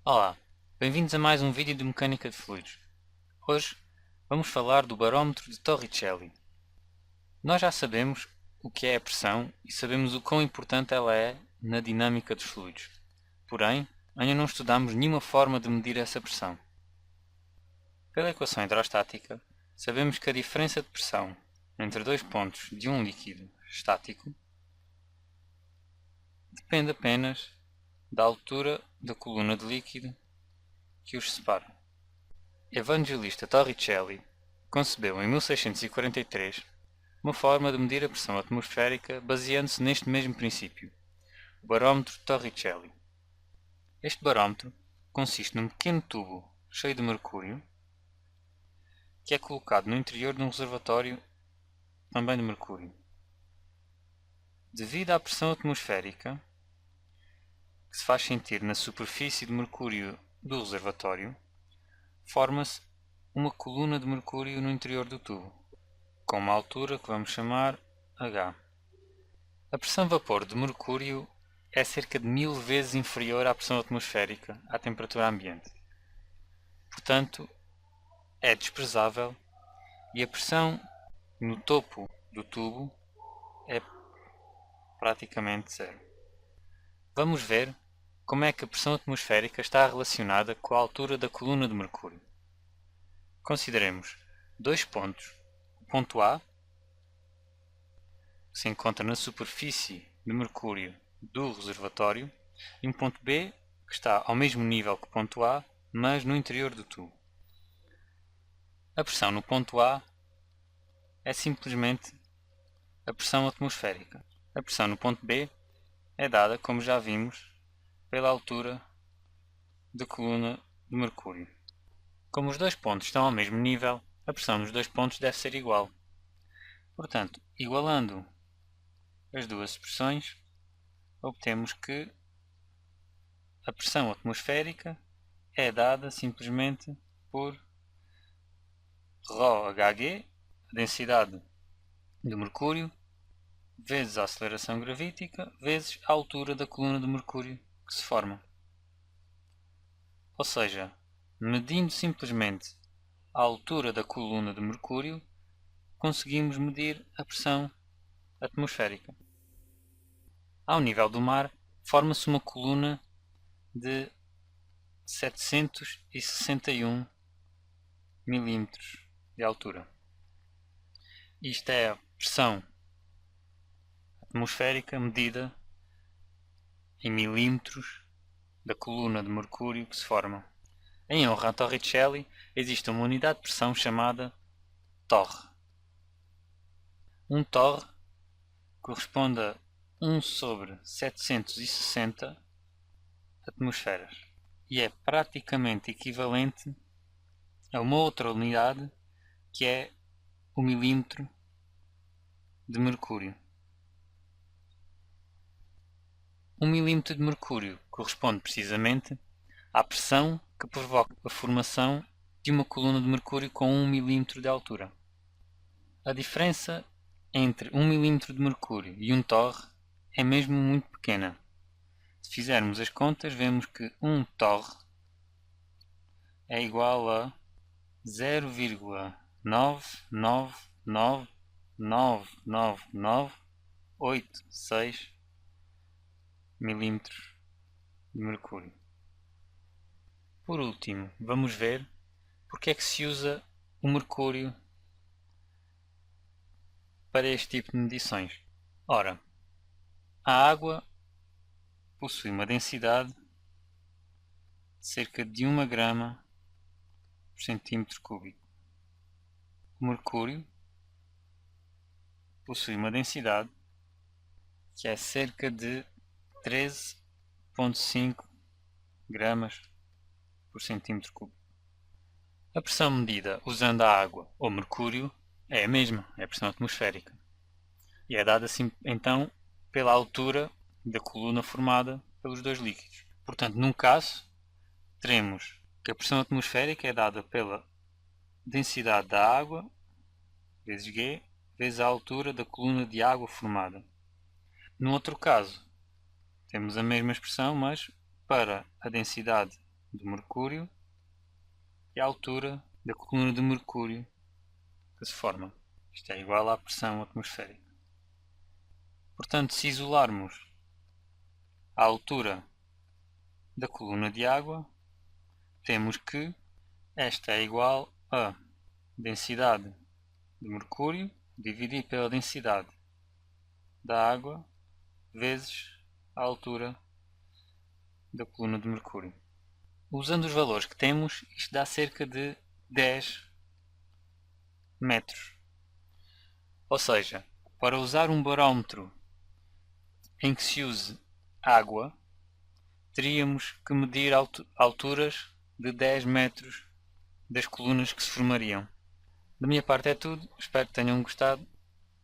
Olá, bem-vindos a mais um vídeo de mecânica de fluidos. Hoje vamos falar do barómetro de Torricelli. Nós já sabemos o que é a pressão e sabemos o quão importante ela é na dinâmica dos fluidos. Porém, ainda não estudamos nenhuma forma de medir essa pressão. Pela equação hidrostática, sabemos que a diferença de pressão entre dois pontos de um líquido estático depende apenas da altura da coluna de líquido que os separa. Evangelista Torricelli concebeu em 1643 uma forma de medir a pressão atmosférica baseando-se neste mesmo princípio, o barómetro de Torricelli. Este barómetro consiste num pequeno tubo cheio de mercúrio que é colocado no interior de um reservatório também de mercúrio. Devido à pressão atmosférica que se faz sentir na superfície de mercúrio do reservatório, forma-se uma coluna de mercúrio no interior do tubo, com uma altura que vamos chamar H. A pressão-vapor de mercúrio é cerca de 1000 vezes inferior à pressão atmosférica à temperatura ambiente. Portanto, é desprezável e a pressão no topo do tubo é praticamente zero. Vamos ver como é que a pressão atmosférica está relacionada com a altura da coluna de mercúrio. Consideremos dois pontos. O ponto A, que se encontra na superfície de mercúrio do reservatório, e um ponto B, que está ao mesmo nível que o ponto A, mas no interior do tubo. A pressão no ponto A é simplesmente a pressão atmosférica. A pressão no ponto B é dada, como já vimos, pela altura da coluna de mercúrio. Como os dois pontos estão ao mesmo nível, a pressão nos dois pontos deve ser igual. Portanto, igualando as duas expressões, obtemos que a pressão atmosférica é dada simplesmente por ρHg, a densidade do mercúrio, vezes a aceleração gravítica, vezes a altura da coluna de mercúrio que se forma. Ou seja, medindo simplesmente a altura da coluna de mercúrio, conseguimos medir a pressão atmosférica. Ao nível do mar, forma-se uma coluna de 761 milímetros de altura. Isto é a pressão atmosférica medida em milímetros da coluna de mercúrio que se forma. Em honra a Torricelli, existe uma unidade de pressão chamada torre. Um torre corresponde a 1 sobre 760 atmosferas e é praticamente equivalente a uma outra unidade que é o milímetro de mercúrio. 1 milímetro de mercúrio corresponde precisamente à pressão que provoca a formação de uma coluna de mercúrio com 1 milímetro de altura. A diferença entre 1 milímetro de mercúrio e um torre é mesmo muito pequena. Se fizermos as contas, vemos que 1 torre é igual a 0,9999986 milímetros de mercúrio. Por último, vamos ver porque é que se usa o mercúrio para este tipo de medições. Ora, a água possui uma densidade de cerca de 1 grama por centímetro cúbico. O mercúrio possui uma densidade que é cerca de 13,5 gramas por centímetro cúbico. A pressão medida usando a água ou mercúrio é a mesma, é a pressão atmosférica. E é dada assim, então pela altura da coluna formada pelos dois líquidos. Portanto, num caso, teremos que a pressão atmosférica é dada pela densidade da água, vezes G, vezes a altura da coluna de água formada. No outro caso, temos a mesma expressão, mas para a densidade de mercúrio e a altura da coluna de mercúrio que se forma. Isto é igual à pressão atmosférica. Portanto, se isolarmos a altura da coluna de água, temos que esta é igual a densidade de mercúrio dividido pela densidade da água vezes a altura da coluna de mercúrio. Usando os valores que temos, isto dá cerca de 10 metros. Ou seja, para usar um barómetro em que se use água, teríamos que medir alturas de 10 metros das colunas que se formariam. Da minha parte é tudo, espero que tenham gostado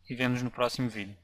e vemos no próximo vídeo.